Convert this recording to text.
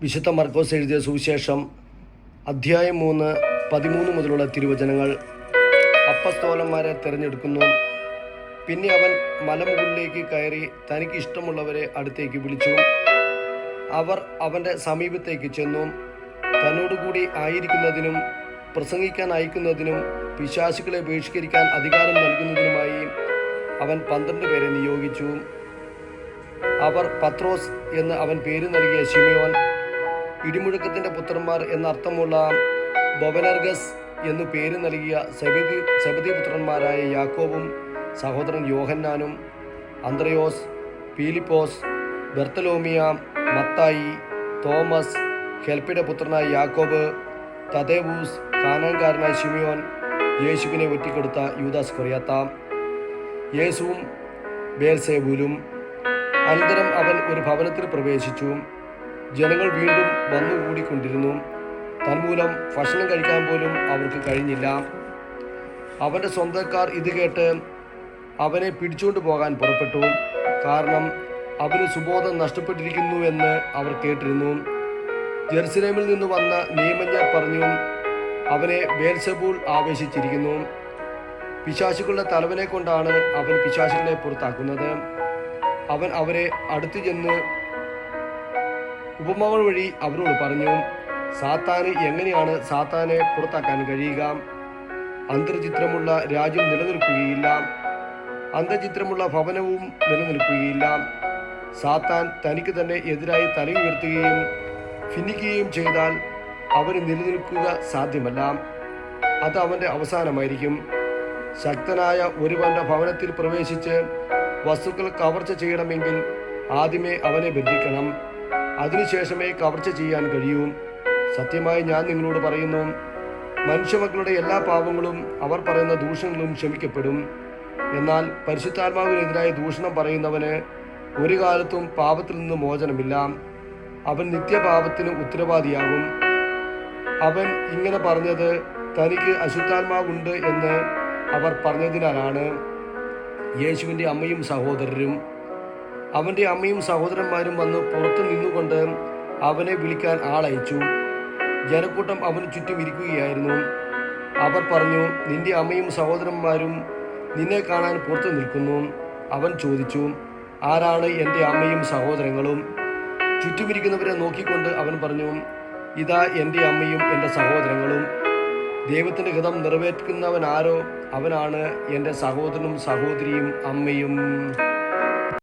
വിശുദ്ധ മർക്കോസ് എഴുതിയ സുവിശേഷം അധ്യായം 3 13 മുതലുള്ള തിരുവചനങ്ങൾ. അപ്പസ്തോലന്മാരെ തിരഞ്ഞെടുക്കുന്നു. പിന്നെ അവൻ മലമുകളിലേക്ക് കയറി തനിക്ക് ഇഷ്ടമുള്ളവരെ അടുത്തേക്ക് വിളിച്ചു. അവർ അവൻ്റെ സമീപത്തേക്ക് ചെന്നു. തന്നോടുകൂടി ആയിരിക്കുന്നതിനും പ്രസംഗിക്കാൻ അയക്കുന്നതിനും പിശാചുക്കളെ ബഹിഷ്കരിക്കാൻ അധികാരം നൽകുന്നതിനുമായി അവൻ 12 പേരെ നിയോഗിച്ചു. അവർ പത്രോസ് എന്ന് അവൻ പേര് നൽകിയ ശിമയോൻ, ഇടിമുഴക്കത്തിൻ്റെ പുത്രന്മാർ എന്നർത്ഥമുള്ള ബൊവനർഗസ് എന്നു പേര് നൽകിയ സെബദി പുത്രന്മാരായ യാക്കോബും സഹോദരൻ യോഹന്നാനും, അന്ത്രയോസ്, പീലിപ്പോസ്, ബർത്തലോമിയ, മത്തായി, തോമസ്, ഹെൽപ്പിയുടെ പുത്രനായ യാക്കോബ്, തദേവൂസ്, കാനാൻകാരനായ ശിമയോൻ, യേശുവിനെ ഒറ്റിക്കൊടുത്ത യൂദാസ് കൊറിയാത്ത, യേശുവും ബേൽസെബൂലും. അനന്തരം അവൻ ഒരു ഭവനത്തിൽ പ്രവേശിച്ചു. ജനങ്ങൾ വീണ്ടും വന്നുകൂടിക്കൊണ്ടിരുന്നു. തന്മൂലം ഭക്ഷണം കഴിക്കാൻ പോലും അവർക്ക് കഴിഞ്ഞില്ല. അവൻ്റെ സ്വന്തക്കാർ ഇത് കേട്ട് അവനെ പിടിച്ചുകൊണ്ട് പോകാൻ പുറപ്പെട്ടു. കാരണം അവന് സുബോധം നഷ്ടപ്പെട്ടിരിക്കുന്നുവെന്ന് അവർ കേട്ടിരുന്നു. ജെറുസലേമിൽ നിന്ന് വന്ന നിയമജ്ഞർ പറഞ്ഞു, അവനെ ബേൽസെബൂൾ ആവേശിച്ചിരിക്കുന്നു. പിശാചുക്കളുടെ തലവനെ കൊണ്ടാണ് അവൻ പിശാചുക്കളെ പുറത്താക്കുന്നത്. അവൻ അവരെ അടുത്തു ചെന്ന് ഉപമകൾ വഴി അവരോട് പറഞ്ഞു, സാത്താന് എങ്ങനെയാണ് സാത്താനെ പുറത്താക്കാൻ കഴിയുക? അന്തർചിത്രമുള്ള രാജ്യം നിലനിൽക്കുകയില്ല, അന്തർചിത്രമുള്ള ഭവനവും നിലനിൽക്കുകയില്ല. സാത്താൻ തനിക്ക് തന്നെ എതിരായി തലയുയർത്തുകയും ഭിന്നിക്കുകയും ചെയ്താൽ അവന് നിലനിൽക്കുക സാധ്യമല്ല. അത് അവൻ്റെ അവസാനമായിരിക്കും. ശക്തനായ ഒരുവന്റെ ഭവനത്തിൽ പ്രവേശിച്ച് വസ്തുക്കൾ കവർച്ച ചെയ്യണമെങ്കിൽ ആദ്യമേ അവനെ ബന്ധിക്കണം. അതിനുശേഷമേ കവർച്ച ചെയ്യാൻ കഴിയൂ. സത്യമായി ഞാൻ നിങ്ങളോട് പറയുന്നു, മനുഷ്യമക്കളുടെ എല്ലാ പാപങ്ങളും അവർ പറയുന്ന ദൂഷണങ്ങളും ക്ഷമിക്കപ്പെടും. എന്നാൽ പരിശുദ്ധാത്മാവിനെതിരായി ദൂഷണം പറയുന്നവന് ഒരു കാലത്തും പാപത്തിൽ നിന്ന് മോചനമില്ല. അവൻ നിത്യപാപത്തിന് ഉത്തരവാദിയാകും. അവൻ ഇങ്ങനെ പറഞ്ഞത് തനിക്ക് അശുദ്ധാത്മാവുണ്ട് എന്ന് അവർ പറഞ്ഞതിനാലാണ്. യേശുവിൻ്റെ അമ്മയും സഹോദരരും അവൻ്റെ അമ്മയും സഹോദരന്മാരും വന്ന് പുറത്തു നിന്നുകൊണ്ട് അവനെ വിളിക്കാൻ ആളയച്ചു. ജനക്കൂട്ടം അവന് ചുറ്റും ഇരിക്കുകയായിരുന്നു. അവർ പറഞ്ഞു, നിന്റെ അമ്മയും സഹോദരന്മാരും നിന്നെ കാണാൻ പുറത്തു നിൽക്കുന്നു. അവൻ ചോദിച്ചു, ആരാണ് എൻ്റെ അമ്മയും സഹോദരങ്ങളും? ചുറ്റുമിരിക്കുന്നവരെ നോക്കിക്കൊണ്ട് അവൻ പറഞ്ഞു, ഇതാ എൻ്റെ അമ്മയും എൻ്റെ സഹോദരങ്ങളും. ദൈവത്തിൻ്റെ ഹിതം നിറവേറ്റുന്നവനാരോ അവനാണ് എൻ്റെ സഹോദരനും സഹോദരിയും അമ്മയും.